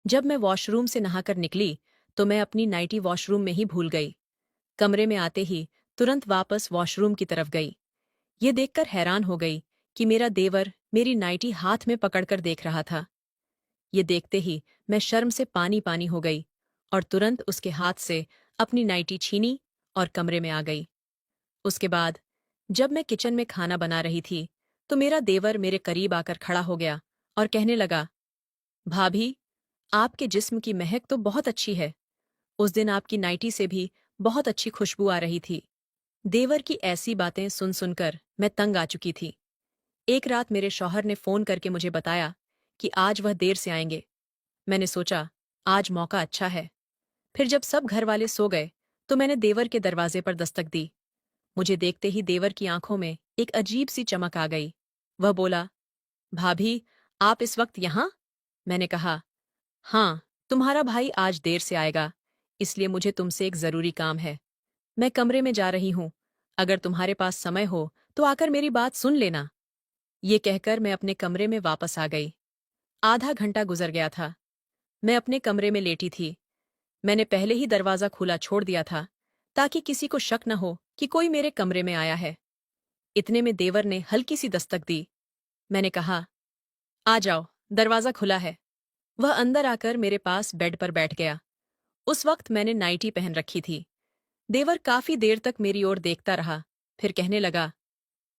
जब मैं वॉशरूम से नहाकर निकली तो मैं अपनी नाइटी वॉशरूम में ही भूल गई। कमरे में आते ही तुरंत वापस वॉशरूम की तरफ गई। ये देखकर हैरान हो गई कि मेरा देवर मेरी नाइटी हाथ में पकड़कर देख रहा था। ये देखते ही मैं शर्म से पानी पानी हो गई और तुरंत उसके हाथ से अपनी नाइटी छीनी और कमरे में आ गई। उसके बाद जब मैं किचन में खाना बना रही थी तो मेरा देवर मेरे करीब आकर खड़ा हो गया और कहने लगा, भाभी, आपके जिस्म की महक तो बहुत अच्छी है। उस दिन आपकी नाइटी से भी बहुत अच्छी खुशबू आ रही थी। देवर की ऐसी बातें सुन सुनकर मैं तंग आ चुकी थी। एक रात मेरे शौहर ने फोन करके मुझे बताया कि आज वह देर से आएंगे। मैंने सोचा आज मौका अच्छा है। फिर जब सब घर वाले सो गए तो मैंने देवर के दरवाजे पर दस्तक दी। मुझे देखते ही देवर की आंखों में एक अजीब सी चमक आ गई। वह बोला, भाभी, आप इस वक्त यहां? मैंने कहा, हाँ, तुम्हारा भाई आज देर से आएगा, इसलिए मुझे तुमसे एक जरूरी काम है। मैं कमरे में जा रही हूं। अगर तुम्हारे पास समय हो तो आकर मेरी बात सुन लेना। ये कहकर मैं अपने कमरे में वापस आ गई। आधा घंटा गुजर गया था। मैं अपने कमरे में लेटी थी। मैंने पहले ही दरवाजा खुला छोड़ दिया था ताकि किसी को शक न हो कि कोई मेरे कमरे में आया है। इतने में देवर ने हल्की सी दस्तक दी। मैंने कहा, आ जाओ, दरवाजा खुला है। वह अंदर आकर मेरे पास बेड पर बैठ गया। उस वक्त मैंने नाइटी पहन रखी थी। देवर काफी देर तक मेरी ओर देखता रहा, फिर कहने लगा,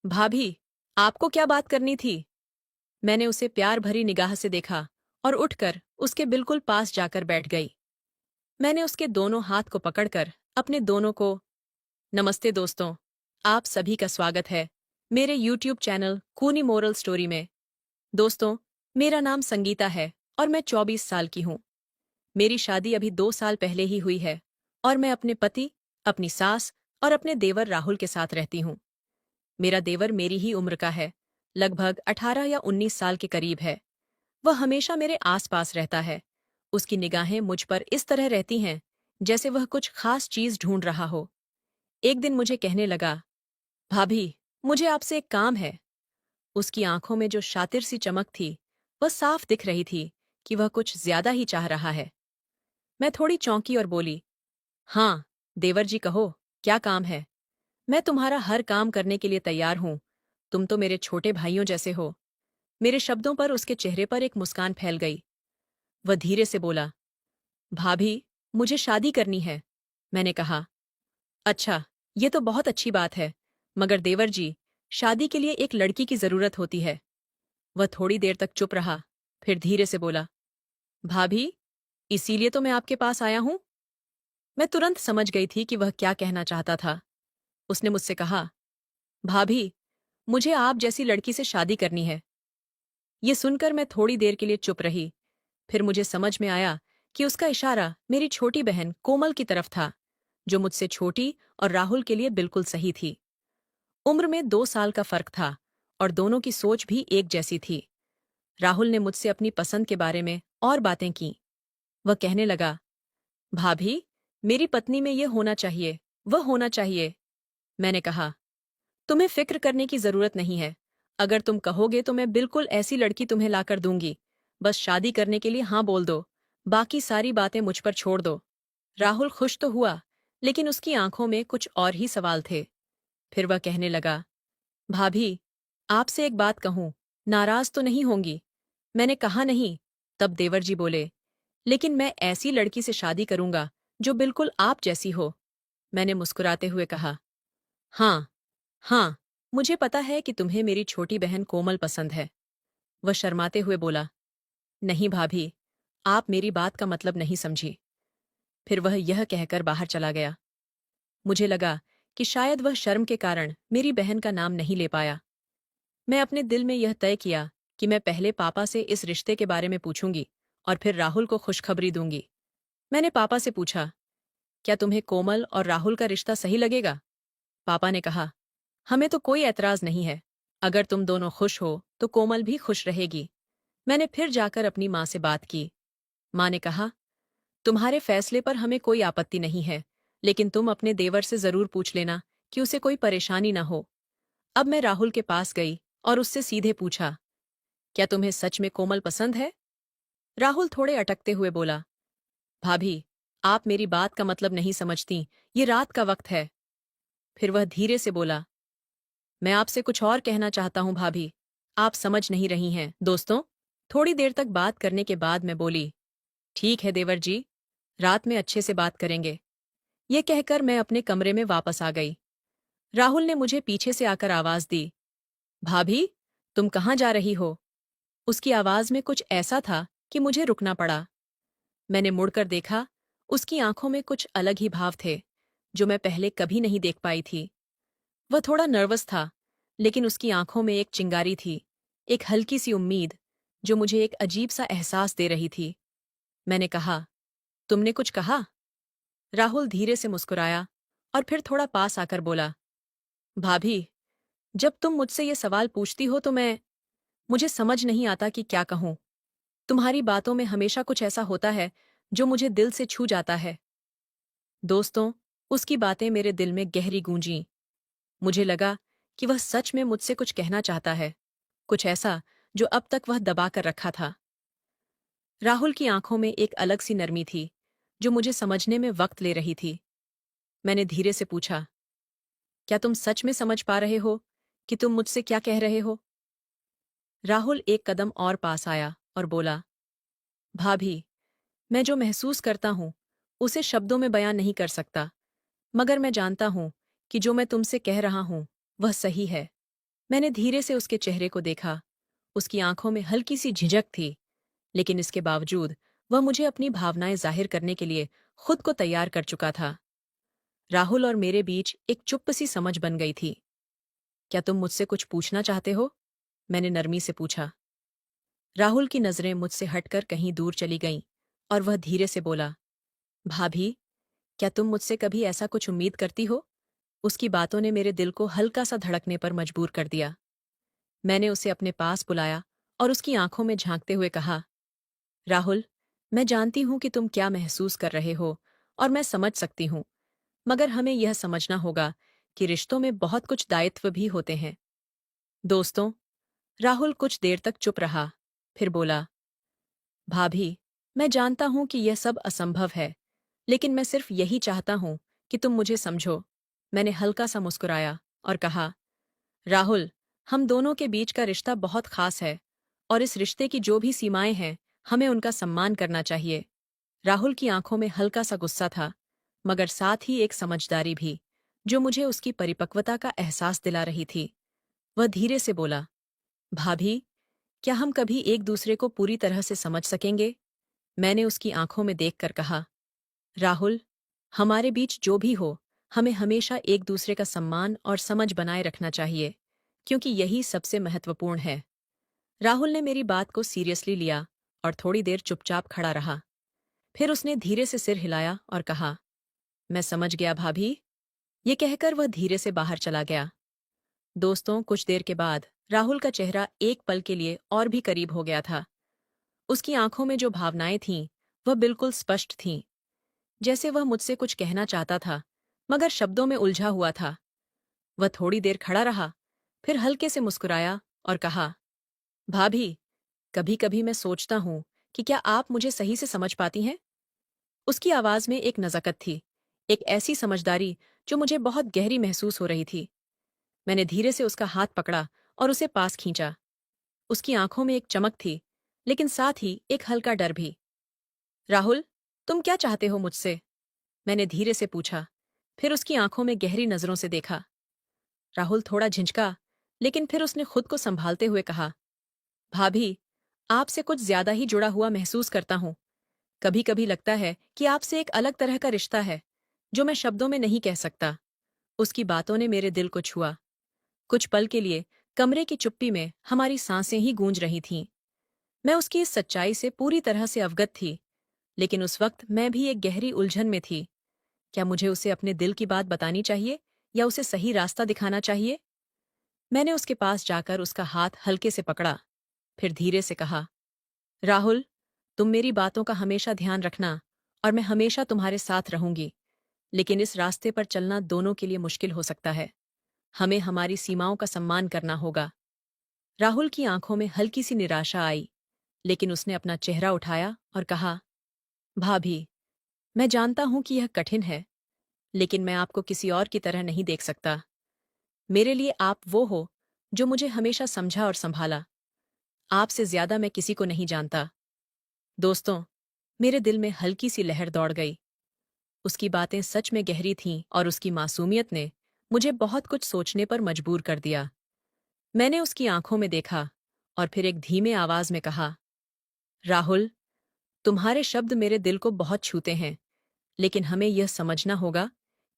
भाभी, आपको क्या बात करनी थी? मैंने उसे प्यार भरी निगाह से देखा और उठकर उसके बिल्कुल पास जाकर बैठ गई। मैंने उसके दोनों हाथ को पकड़कर अपने दोनों को, नमस्ते दोस्तों, आप सभी का स्वागत है मेरे यूट्यूब चैनल कूनी मोरल स्टोरी में। दोस्तों, मेरा नाम संगीता है और मैं 24 साल की हूँ। मेरी शादी अभी 2 साल पहले ही हुई है और मैं अपने पति, अपनी सास और अपने देवर राहुल के साथ रहती हूँ। मेरा देवर मेरी ही उम्र का है, लगभग 18 या 19 साल के करीब है। वह हमेशा मेरे आसपास रहता है। उसकी निगाहें मुझ पर इस तरह रहती हैं जैसे वह कुछ खास चीज ढूंढ रहा हो। एक दिन मुझे कहने लगा, भाभी, मुझे आपसे एक काम है। उसकी आंखों में जो शातिर सी चमक थी वह साफ दिख रही थी कि वह कुछ ज्यादा ही चाह रहा है। मैं थोड़ी चौंकी और बोली, हाँ, देवर जी कहो, क्या काम है? मैं तुम्हारा हर काम करने के लिए तैयार हूं। तुम तो मेरे छोटे भाइयों जैसे हो। मेरे शब्दों पर उसके चेहरे पर एक मुस्कान फैल गई। वह धीरे से बोला, भाभी, मुझे शादी करनी है। मैंने कहा, अच्छा, ये तो बहुत अच्छी बात है, मगर देवर जी, शादी के लिए एक लड़की की जरूरत होती है। वह थोड़ी देर तक चुप रहा, फिर धीरे से बोला, भाभी, इसीलिए तो मैं आपके पास आया हूं। मैं तुरंत समझ गई थी कि वह क्या कहना चाहता था। उसने मुझसे कहा, भाभी, मुझे आप जैसी लड़की से शादी करनी है। ये सुनकर मैं थोड़ी देर के लिए चुप रही। फिर मुझे समझ में आया कि उसका इशारा मेरी छोटी बहन कोमल की तरफ था, जो मुझसे छोटी और राहुल के लिए बिल्कुल सही थी। उम्र में 2 साल का फर्क था और दोनों की सोच भी एक जैसी थी। राहुल ने मुझसे अपनी पसंद के बारे में और बातें की। वह कहने लगा, भाभी, मेरी पत्नी में ये होना चाहिए, वह होना चाहिए। मैंने कहा, तुम्हें फिक्र करने की जरूरत नहीं है। अगर तुम कहोगे तो मैं बिल्कुल ऐसी लड़की तुम्हें लाकर दूंगी। बस शादी करने के लिए हाँ बोल दो। बाकी सारी बातें मुझ पर छोड़ दो। राहुल खुश तो हुआ, लेकिन उसकी आंखों में कुछ और ही सवाल थे। फिर वह कहने लगा, भाभी, आपसे एक बात कहूं, नाराज तो नहीं होंगी? मैंने कहा, नहीं। तब देवर जी बोले, लेकिन मैं ऐसी लड़की से शादी करूंगा जो बिल्कुल आप जैसी हो। मैंने मुस्कुराते हुए कहा, हाँ, हाँ, मुझे पता है कि तुम्हें मेरी छोटी बहन कोमल पसंद है। वह शर्माते हुए बोला, नहीं भाभी, आप मेरी बात का मतलब नहीं समझी। फिर वह यह कहकर बाहर चला गया। मुझे लगा कि शायद वह शर्म के कारण मेरी बहन का नाम नहीं ले पाया। मैं अपने दिल में यह तय किया कि मैं पहले पापा से इस रिश्ते के बारे में पूछूंगी और फिर राहुल को खुशखबरी दूंगी। मैंने पापा से पूछा, क्या तुम्हें कोमल और राहुल का रिश्ता सही लगेगा? पापा ने कहा, हमें तो कोई ऐतराज नहीं है। अगर तुम दोनों खुश हो तो कोमल भी खुश रहेगी। मैंने फिर जाकर अपनी माँ से बात की। माँ ने कहा, तुम्हारे फैसले पर हमें कोई आपत्ति नहीं है, लेकिन तुम अपने देवर से जरूर पूछ लेना कि उसे कोई परेशानी ना हो। अब मैं राहुल के पास गई और उससे सीधे पूछा, क्या तुम्हें सच में कोमल पसंद है? राहुल थोड़े अटकते हुए बोला, भाभी, आप मेरी बात का मतलब नहीं समझती, ये रात का वक्त है। फिर वह धीरे से बोला, मैं आपसे कुछ और कहना चाहता हूं भाभी, आप समझ नहीं रही हैं। दोस्तों, थोड़ी देर तक बात करने के बाद मैं बोली, ठीक है देवर जी, रात में अच्छे से बात करेंगे। ये कहकर मैं अपने कमरे में वापस आ गई। राहुल ने मुझे पीछे से आकर आवाज दी, भाभी, तुम कहाँ जा रही हो? उसकी आवाज में कुछ ऐसा था कि मुझे रुकना पड़ा। मैंने मुड़कर देखा, उसकी आंखों में कुछ अलग ही भाव थे, जो मैं पहले कभी नहीं देख पाई थी। वह थोड़ा नर्वस था, लेकिन उसकी आंखों में एक चिंगारी थी, एक हल्की सी उम्मीद, जो मुझे एक अजीब सा एहसास दे रही थी। मैंने कहा, तुमने कुछ कहा? राहुल धीरे से मुस्कुराया और फिर थोड़ा पास आकर बोला, भाभी, जब तुम मुझसे ये सवाल पूछती हो तो मुझे समझ नहीं आता कि क्या कहूं। तुम्हारी बातों में हमेशा कुछ ऐसा होता है जो मुझे दिल से छू जाता है। दोस्तों, उसकी बातें मेरे दिल में गहरी गूंजीं। मुझे लगा कि वह सच में मुझसे कुछ कहना चाहता है, कुछ ऐसा जो अब तक वह दबा कर रखा था। राहुल की आंखों में एक अलग सी नरमी थी, जो मुझे समझने में वक्त ले रही थी। मैंने धीरे से पूछा, क्या तुम सच में समझ पा रहे हो कि तुम मुझसे क्या कह रहे हो? राहुल एक कदम और पास आया और बोला, भाभी, मैं जो महसूस करता हूं, उसे शब्दों में बयां नहीं कर सकता, मगर मैं जानता हूं कि जो मैं तुमसे कह रहा हूं, वह सही है। मैंने धीरे से उसके चेहरे को देखा। उसकी आंखों में हल्की सी झिझक थी, लेकिन इसके बावजूद वह मुझे अपनी भावनाएं जाहिर करने के लिए खुद को तैयार कर चुका था। राहुल और मेरे बीच एक चुप्प सी समझ बन गई थी। क्या तुम मुझसे कुछ पूछना चाहते हो? मैंने नरमी से पूछा। राहुल की नजरें मुझसे हटकर कहीं दूर चली गईं और वह धीरे से बोला, भाभी, क्या तुम मुझसे कभी ऐसा कुछ उम्मीद करती हो? उसकी बातों ने मेरे दिल को हल्का सा धड़कने पर मजबूर कर दिया। मैंने उसे अपने पास बुलाया और उसकी आंखों में झांकते हुए कहा, राहुल, मैं जानती हूं कि तुम क्या महसूस कर रहे हो और मैं समझ सकती हूं, मगर हमें यह समझना होगा कि रिश्तों में बहुत कुछ दायित्व भी होते हैं। दोस्तों, राहुल कुछ देर तक चुप रहा, फिर बोला, भाभी, मैं जानता हूं कि यह सब असंभव है, लेकिन मैं सिर्फ यही चाहता हूं कि तुम मुझे समझो। मैंने हल्का सा मुस्कुराया और कहा, राहुल, हम दोनों के बीच का रिश्ता बहुत खास है और इस रिश्ते की जो भी सीमाएं हैं, हमें उनका सम्मान करना चाहिए। राहुल की आंखों में हल्का सा गुस्सा था, मगर साथ ही एक समझदारी भी, जो मुझे उसकी परिपक्वता का एहसास दिला रही थी। वह धीरे से बोला, भाभी, क्या हम कभी एक दूसरे को पूरी तरह से समझ सकेंगे? मैंने उसकी आंखों में देखकर कहा, राहुल, हमारे बीच जो भी हो, हमें हमेशा एक दूसरे का सम्मान और समझ बनाए रखना चाहिए, क्योंकि यही सबसे महत्वपूर्ण है। राहुल ने मेरी बात को सीरियसली लिया और थोड़ी देर चुपचाप खड़ा रहा। फिर उसने धीरे से सिर हिलाया और कहा, मैं समझ गया भाभी। ये कहकर वह धीरे से बाहर चला गया। दोस्तों, कुछ देर के बाद राहुल का चेहरा एक पल के लिए और भी करीब हो गया था। उसकी आंखों में जो भावनाएं थीं, वह बिल्कुल स्पष्ट थीं, जैसे वह मुझसे कुछ कहना चाहता था, मगर शब्दों में उलझा हुआ था। वह थोड़ी देर खड़ा रहा, फिर हल्के से मुस्कुराया और कहा, भाभी, कभी-कभी मैं सोचता हूं कि क्या आप मुझे सही से समझ पाती हैं? उसकी आवाज में एक नज़ाकत थी, एक ऐसी समझदारी जो मुझे बहुत गहरी महसूस हो रही थी। मैंने धीरे से उसका हाथ पकड़ा और उसे पास खींचा। उसकी आंखों में एक चमक थी, लेकिन साथ ही एक हल्का डर भी। राहुल, तुम क्या चाहते हो मुझसे? मैंने धीरे से पूछा, फिर उसकी आंखों में गहरी नजरों से देखा। राहुल थोड़ा झिंझका, लेकिन फिर उसने खुद को संभालते हुए कहा, भाभी, आपसे कुछ ज्यादा ही जुड़ा हुआ महसूस करता हूं। कभी कभी लगता है कि आपसे एक अलग तरह का रिश्ता है, जो मैं शब्दों में नहीं कह सकता। उसकी बातों ने मेरे दिल को छुआ। कुछ पल के लिए कमरे की चुप्पी में हमारी सांसें ही गूंज रही थीं। मैं उसकी इस सच्चाई से पूरी तरह से अवगत थी, लेकिन उस वक्त मैं भी एक गहरी उलझन में थी। क्या मुझे उसे अपने दिल की बात बतानी चाहिए या उसे सही रास्ता दिखाना चाहिए? मैंने उसके पास जाकर उसका हाथ हल्के से पकड़ा, फिर धीरे से कहा, राहुल, तुम मेरी बातों का हमेशा ध्यान रखना और मैं हमेशा तुम्हारे साथ रहूंगी, लेकिन इस रास्ते पर चलना दोनों के लिए मुश्किल हो सकता है। हमें हमारी सीमाओं का सम्मान करना होगा। राहुल की आंखों में हल्की सी निराशा आई, लेकिन उसने अपना चेहरा उठाया और कहा, भाभी, मैं जानता हूं कि यह कठिन है, लेकिन मैं आपको किसी और की तरह नहीं देख सकता। मेरे लिए आप वो हो जो मुझे हमेशा समझा और संभाला। आपसे ज्यादा मैं किसी को नहीं जानता। दोस्तों, मेरे दिल में हल्की सी लहर दौड़ गई। उसकी बातें सच में गहरी थीं और उसकी मासूमियत ने मुझे बहुत कुछ सोचने पर मजबूर कर दिया। मैंने उसकी आंखों में देखा और फिर एक धीमे आवाज में कहा, राहुल, तुम्हारे शब्द मेरे दिल को बहुत छूते हैं, लेकिन हमें यह समझना होगा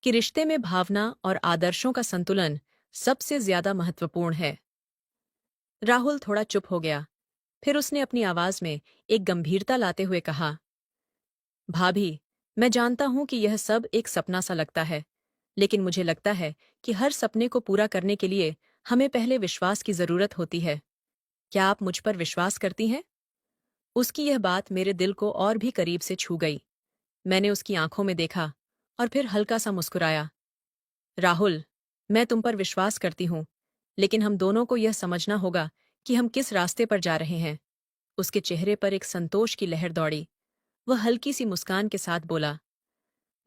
कि रिश्ते में भावना और आदर्शों का संतुलन सबसे ज्यादा महत्वपूर्ण है। राहुल थोड़ा चुप हो गया। फिर उसने अपनी आवाज में एक गंभीरता लाते हुए कहा, भाभी, मैं जानता हूं कि यह सब एक सपना सा लगता है, लेकिन मुझे लगता है कि हर सपने को पूरा करने के लिए हमें पहले विश्वास की जरूरत होती है। क्या आप मुझ पर विश्वास करती हैं? उसकी यह बात मेरे दिल को और भी करीब से छू गई। मैंने उसकी आंखों में देखा और फिर हल्का सा मुस्कुराया। राहुल, मैं तुम पर विश्वास करती हूं, लेकिन हम दोनों को यह समझना होगा कि हम किस रास्ते पर जा रहे हैं। उसके चेहरे पर एक संतोष की लहर दौड़ी। वह हल्की सी मुस्कान के साथ बोला,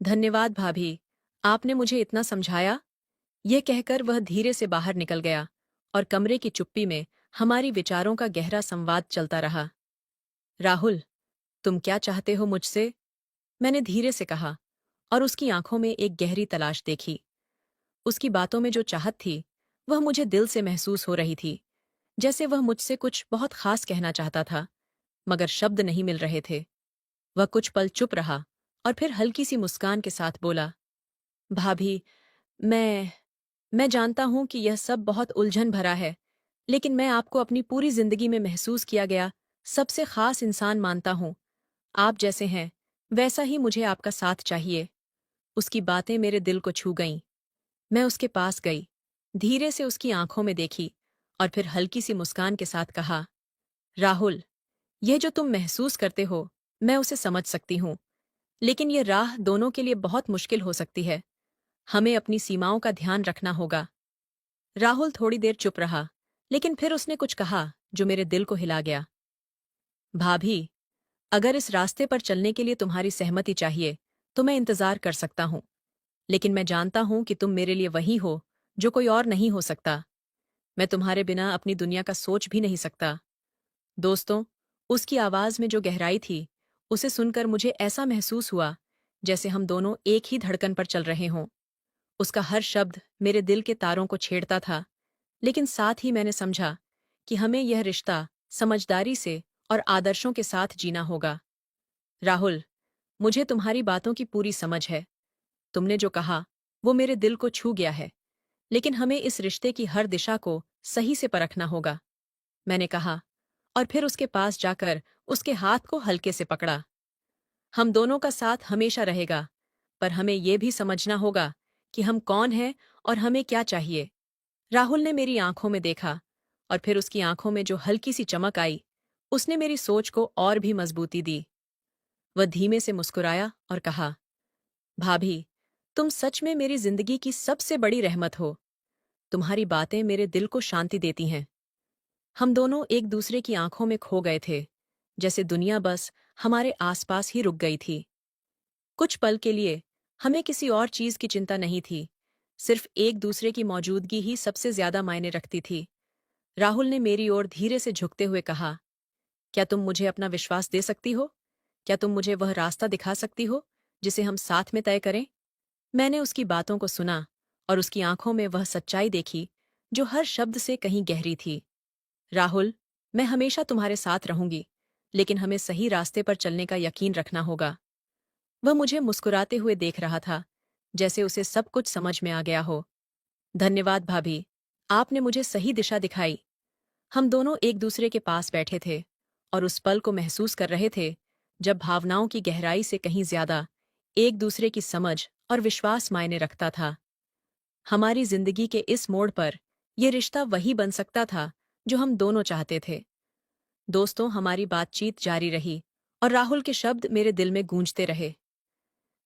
धन्यवाद भाभी, आपने मुझे इतना समझाया। यह कहकर वह धीरे से बाहर निकल गया और कमरे की चुप्पी में हमारी विचारों का गहरा संवाद चलता रहा। राहुल, तुम क्या चाहते हो मुझसे? मैंने धीरे से कहा और उसकी आंखों में एक गहरी तलाश देखी। उसकी बातों में जो चाहत थी, वह मुझे दिल से महसूस हो रही थी, जैसे वह मुझसे कुछ बहुत खास कहना चाहता था, मगर शब्द नहीं मिल रहे थे। वह कुछ पल चुप रहा और फिर हल्की सी मुस्कान के साथ बोला, भाभी, मैं मैं जानता हूं कि यह सब बहुत उलझन भरा है, लेकिन मैं आपको अपनी पूरी जिंदगी में महसूस किया गया सबसे खास इंसान मानता हूं। आप जैसे हैं, वैसा ही मुझे आपका साथ चाहिए। उसकी बातें मेरे दिल को छू गईं। मैं उसके पास गई, धीरे से उसकी आंखों में देखी और फिर हल्की सी मुस्कान के साथ कहा, राहुल, यह जो तुम महसूस करते हो, मैं उसे समझ सकती हूँ, लेकिन यह राह दोनों के लिए बहुत मुश्किल हो सकती है। हमें अपनी सीमाओं का ध्यान रखना होगा। राहुल थोड़ी देर चुप रहा, लेकिन फिर उसने कुछ कहा जो मेरे दिल को हिला गया। भाभी, अगर इस रास्ते पर चलने के लिए तुम्हारी सहमति चाहिए, तो मैं इंतजार कर सकता हूँ, लेकिन मैं जानता हूं कि तुम मेरे लिए वही हो जो कोई और नहीं हो सकता। मैं तुम्हारे बिना अपनी दुनिया का सोच भी नहीं सकता। दोस्तों, उसकी आवाज में जो गहराई थी, उसे सुनकर मुझे ऐसा महसूस हुआ जैसे हम दोनों एक ही धड़कन पर चल रहे हों। उसका हर शब्द मेरे दिल के तारों को छेड़ता था, लेकिन साथ ही मैंने समझा कि हमें यह रिश्ता समझदारी से और आदर्शों के साथ जीना होगा। राहुल, मुझे तुम्हारी बातों की पूरी समझ है। तुमने जो कहा, वो मेरे दिल को छू गया है, लेकिन हमें इस रिश्ते की हर दिशा को सही से परखना होगा, मैंने कहा, और फिर उसके पास जाकर उसके हाथ को हल्के से पकड़ा। हम दोनों का साथ हमेशा रहेगा, पर हमें ये भी समझना होगा कि हम कौन हैं और हमें क्या चाहिए। राहुल ने मेरी आंखों में देखा और फिर उसकी आंखों में जो हल्की सी चमक आई, उसने मेरी सोच को और भी मजबूती दी। वह धीमे से मुस्कुराया और कहा, भाभी, तुम सच में मेरी जिंदगी की सबसे बड़ी रहमत हो। तुम्हारी बातें मेरे दिल को शांति देती हैं। हम दोनों एक दूसरे की आंखों में खो गए थे, जैसे दुनिया बस हमारे आसपास ही रुक गई थी। कुछ पल के लिए हमें किसी और चीज की चिंता नहीं थी, सिर्फ एक दूसरे की मौजूदगी ही सबसे ज्यादा मायने रखती थी। राहुल ने मेरी ओर धीरे से झुकते हुए कहा, क्या तुम मुझे अपना विश्वास दे सकती हो? क्या तुम मुझे वह रास्ता दिखा सकती हो जिसे हम साथ में तय करें? मैंने उसकी बातों को सुना और उसकी आंखों में वह सच्चाई देखी जो हर शब्द से कहीं गहरी थी। राहुल, मैं हमेशा तुम्हारे साथ रहूंगी, लेकिन हमें सही रास्ते पर चलने का यकीन रखना होगा। वह मुझे मुस्कुराते हुए देख रहा था, जैसे उसे सब कुछ समझ में आ गया हो। धन्यवाद भाभी, आपने मुझे सही दिशा दिखाई। हम दोनों एक दूसरे के पास बैठे थे और उस पल को महसूस कर रहे थे जब भावनाओं की गहराई से कहीं ज्यादा एक दूसरे की समझ और विश्वास मायने रखता था। हमारी जिंदगी के इस मोड़ पर यह रिश्ता वही बन सकता था जो हम दोनों चाहते थे। दोस्तों, हमारी बातचीत जारी रही और राहुल के शब्द मेरे दिल में गूंजते रहे।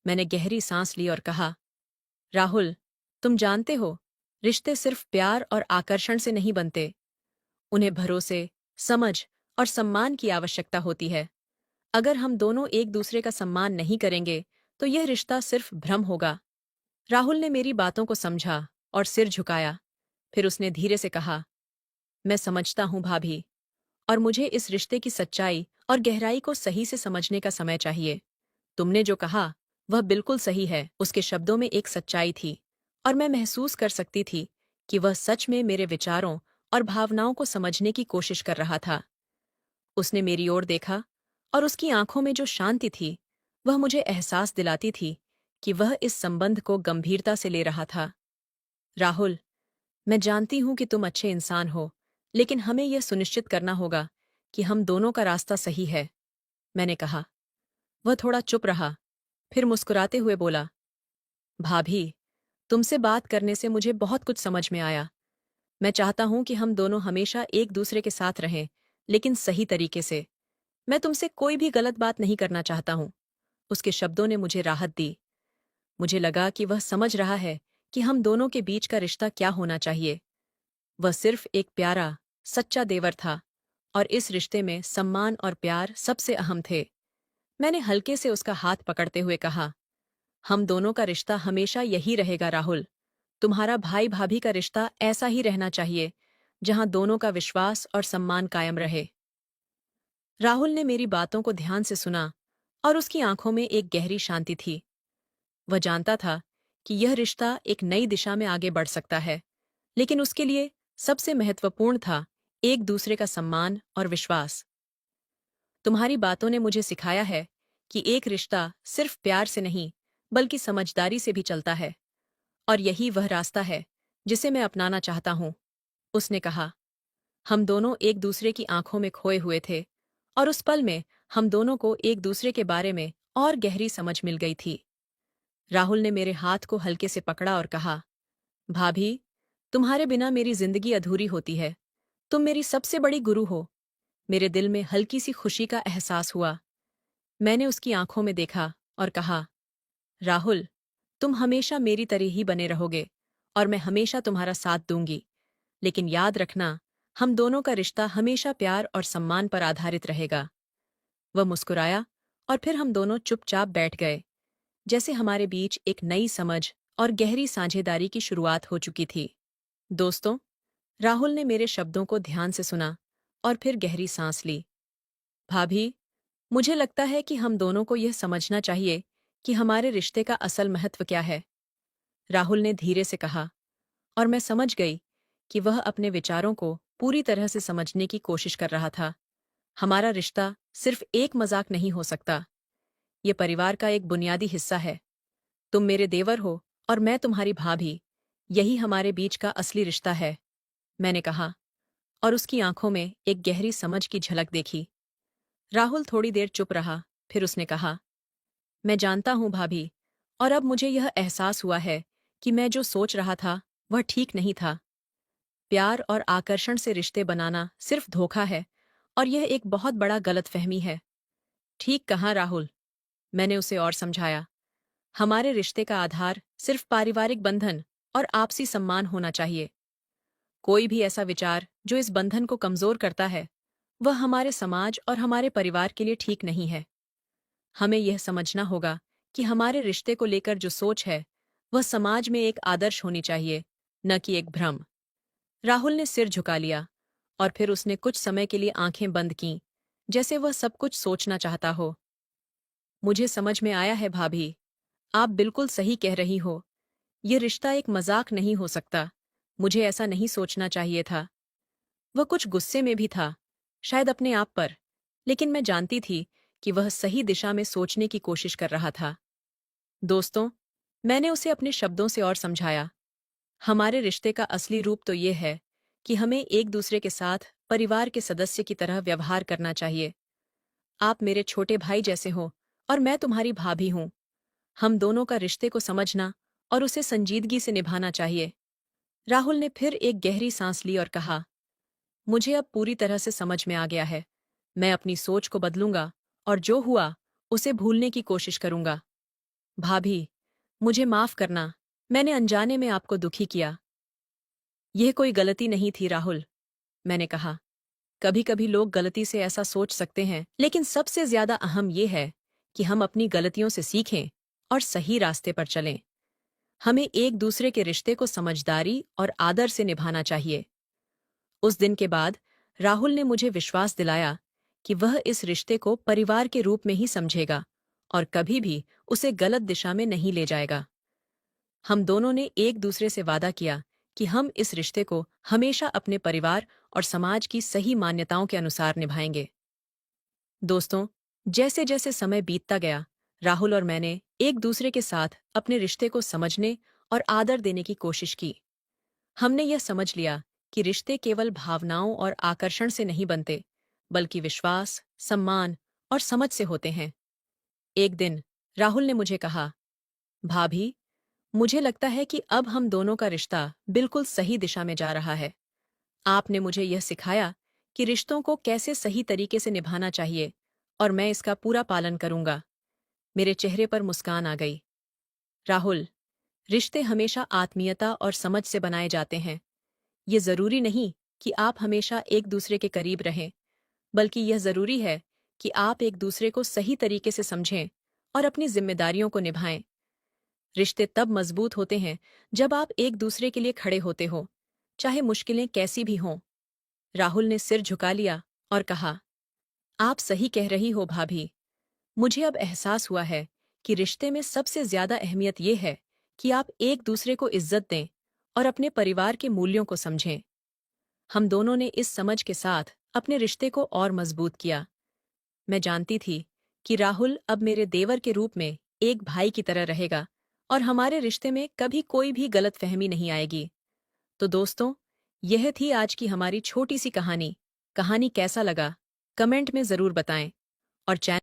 मैंने गहरी सांस ली और कहा, राहुल, तुम जानते हो, रिश्ते सिर्फ प्यार और आकर्षण से नहीं बनते। उन्हें भरोसे, समझ और सम्मान की आवश्यकता होती है। अगर हम दोनों एक दूसरे का सम्मान नहीं करेंगे तो यह रिश्ता सिर्फ भ्रम होगा। राहुल ने मेरी बातों को समझा और सिर झुकाया। फिर उसने धीरे से कहा, मैं समझता हूं भाभी, और मुझे इस रिश्ते की सच्चाई और गहराई को सही से समझने का समय चाहिए। तुमने जो कहा वह बिल्कुल सही है। उसके शब्दों में एक सच्चाई थी और मैं महसूस कर सकती थी कि वह सच में मेरे विचारों और भावनाओं को समझने की कोशिश कर रहा था। उसने मेरी ओर देखा और उसकी आंखों में जो शांति थी वह मुझे एहसास दिलाती थी कि वह इस संबंध को गंभीरता से ले रहा था। राहुल, मैं जानती हूं कि तुम अच्छे इंसान हो, लेकिन हमें यह सुनिश्चित करना होगा कि हम दोनों का रास्ता सही है, मैंने कहा। वह थोड़ा चुप रहा, फिर मुस्कुराते हुए बोला, भाभी, तुमसे बात करने से मुझे बहुत कुछ समझ में आया। मैं चाहता हूं कि हम दोनों हमेशा एक दूसरे के साथ रहें, लेकिन सही तरीके से। मैं तुमसे कोई भी गलत बात नहीं करना चाहता हूं। उसके शब्दों ने मुझे राहत दी। मुझे लगा कि वह समझ रहा है कि हम दोनों के बीच का रिश्ता क्या होना चाहिए। वह सिर्फ एक प्यारा, सच्चा देवर था, और इस रिश्ते में सम्मान और प्यार सबसे अहम थे। मैंने हल्के से उसका हाथ पकड़ते हुए कहा, हम दोनों का रिश्ता हमेशा यही रहेगा राहुल। तुम्हारा भाई भाभी का रिश्ता ऐसा ही रहना चाहिए, जहां दोनों का विश्वास और सम्मान कायम रहे। राहुल ने मेरी बातों को ध्यान से सुना और उसकी आंखों में एक गहरी शांति थी। वह जानता था कि यह रिश्ता एक नई दिशा में आगे बढ़ सकता है, लेकिन उसके लिए सबसे महत्वपूर्ण था एक दूसरे का सम्मान और विश्वास। तुम्हारी बातों ने मुझे सिखाया है कि एक रिश्ता सिर्फ प्यार से नहीं, बल्कि समझदारी से भी चलता है, और यही वह रास्ता है जिसे मैं अपनाना चाहता हूं, उसने कहा। हम दोनों एक दूसरे की आंखों में खोए हुए थे, और उस पल में हम दोनों को एक दूसरे के बारे में और गहरी समझ मिल गई थी। राहुल ने मेरे हाथ को हल्के से पकड़ा और कहा, भाभी, तुम्हारे बिना मेरी जिंदगी अधूरी होती है। तुम मेरी सबसे बड़ी गुरु हो। मेरे दिल में हल्की सी खुशी का एहसास हुआ। मैंने उसकी आंखों में देखा और कहा, राहुल, तुम हमेशा मेरी तरह ही बने रहोगे, और मैं हमेशा तुम्हारा साथ दूंगी। लेकिन याद रखना, हम दोनों का रिश्ता हमेशा प्यार और सम्मान पर आधारित रहेगा। वह मुस्कुराया और फिर हम दोनों चुपचाप बैठ गए, जैसे हमारे बीच एक नई समझ और गहरी साझेदारी की शुरुआत हो चुकी थी। दोस्तों, राहुल ने मेरे शब्दों को ध्यान से सुना और फिर गहरी सांस ली। भाभी, मुझे लगता है कि हम दोनों को यह समझना चाहिए कि हमारे रिश्ते का असल महत्व क्या है, राहुल ने धीरे से कहा, और मैं समझ गई कि वह अपने विचारों को पूरी तरह से समझने की कोशिश कर रहा था। हमारा रिश्ता सिर्फ एक मजाक नहीं हो सकता। ये परिवार का एक बुनियादी हिस्सा है। तुम मेरे देवर हो और मैं तुम्हारी भाभी। यही हमारे बीच का असली रिश्ता है, मैंने कहा, और उसकी आंखों में एक गहरी समझ की झलक देखी। राहुल थोड़ी देर चुप रहा, फिर उसने कहा, मैं जानता हूं भाभी, और अब मुझे यह एहसास हुआ है कि मैं जो सोच रहा था वह ठीक नहीं था। प्यार और आकर्षण से रिश्ते बनाना सिर्फ धोखा है, और यह एक बहुत बड़ा गलतफहमी है। ठीक कहा राहुल, मैंने उसे और समझाया। हमारे रिश्ते का आधार सिर्फ पारिवारिक बंधन और आपसी सम्मान होना चाहिए। कोई भी ऐसा विचार जो इस बंधन को कमजोर करता है, वह हमारे समाज और हमारे परिवार के लिए ठीक नहीं है। हमें यह समझना होगा कि हमारे रिश्ते को लेकर जो सोच है, वह समाज में एक आदर्श होनी चाहिए, न कि एक भ्रम। राहुल ने सिर झुका लिया, और फिर उसने कुछ समय के लिए आंखें बंद कीं, जैसे वह सब कुछ सोचना चाहता हो। मुझे समझ में आया है भाभी, आप बिल्कुल सही कह रही हो। ये रिश्ता एक मजाक नहीं हो सकता। मुझे ऐसा नहीं सोचना चाहिए था। वह कुछ गुस्से में भी था, शायद अपने आप पर, लेकिन मैं जानती थी कि वह सही दिशा में सोचने की कोशिश कर रहा था। दोस्तों, मैंने उसे अपने शब्दों से और समझाया। हमारे रिश्ते का असली रूप तो ये है कि हमें एक दूसरे के साथ परिवार के सदस्य की तरह व्यवहार करना चाहिए। आप मेरे छोटे भाई जैसे हो और मैं तुम्हारी भाभी हूं। हम दोनों का रिश्ते को समझना और उसे संजीदगी से निभाना चाहिए। राहुल ने फिर एक गहरी सांस ली और कहा, मुझे अब पूरी तरह से समझ में आ गया है। मैं अपनी सोच को बदलूंगा और जो हुआ उसे भूलने की कोशिश करूंगा। भाभी, मुझे माफ करना, मैंने अनजाने में आपको दुखी किया। यह कोई गलती नहीं थी राहुल, मैंने कहा। कभी कभी लोग गलती से ऐसा सोच सकते हैं, लेकिन सबसे ज्यादा अहम ये है कि हम अपनी गलतियों से सीखें और सही रास्ते पर चलें। हमें एक दूसरे के रिश्ते को समझदारी और आदर से निभाना चाहिए। उस दिन के बाद राहुल ने मुझे विश्वास दिलाया कि वह इस रिश्ते को परिवार के रूप में ही समझेगा और कभी भी उसे गलत दिशा में नहीं ले जाएगा। हम दोनों ने एक दूसरे से वादा किया कि हम इस रिश्ते को हमेशा अपने परिवार और समाज की सही मान्यताओं के अनुसार निभाएंगे। दोस्तों, जैसे जैसे समय बीतता गया, राहुल और मैंने एक दूसरे के साथ अपने रिश्ते को समझने और आदर देने की कोशिश की। हमने यह समझ लिया कि रिश्ते केवल भावनाओं और आकर्षण से नहीं बनते, बल्कि विश्वास, सम्मान और समझ से होते हैं। एक दिन राहुल ने मुझे कहा, भाभी, मुझे लगता है कि अब हम दोनों का रिश्ता बिल्कुल सही दिशा में जा रहा है। आपने मुझे यह सिखाया कि रिश्तों को कैसे सही तरीके से निभाना चाहिए और मैं इसका पूरा पालन करूंगा। मेरे चेहरे पर मुस्कान आ गई। राहुल, रिश्ते हमेशा आत्मीयता और समझ से बनाए जाते हैं। ये जरूरी नहीं कि आप हमेशा एक दूसरे के करीब रहें, बल्कि यह जरूरी है कि आप एक दूसरे को सही तरीके से समझें और अपनी जिम्मेदारियों को निभाएं। रिश्ते तब मजबूत होते हैं जब आप एक दूसरे के लिए खड़े होते हो, चाहे मुश्किलें कैसी भी हों। राहुल ने सिर झुका लिया और कहा, आप सही कह रही हो भाभी। मुझे अब एहसास हुआ है कि रिश्ते में सबसे ज्यादा अहमियत यह है कि आप एक दूसरे को इज्जत दें और अपने परिवार के मूल्यों को समझें। हम दोनों ने इस समझ के साथ अपने रिश्ते को और मजबूत किया। मैं जानती थी कि राहुल अब मेरे देवर के रूप में एक भाई की तरह रहेगा और हमारे रिश्ते में कभी कोई भी गलतफहमी नहीं आएगी। तो दोस्तों, यह थी आज की हमारी छोटी सी कहानी। कहानी कैसा लगा? कमेंट में जरूर बताएं और चैनल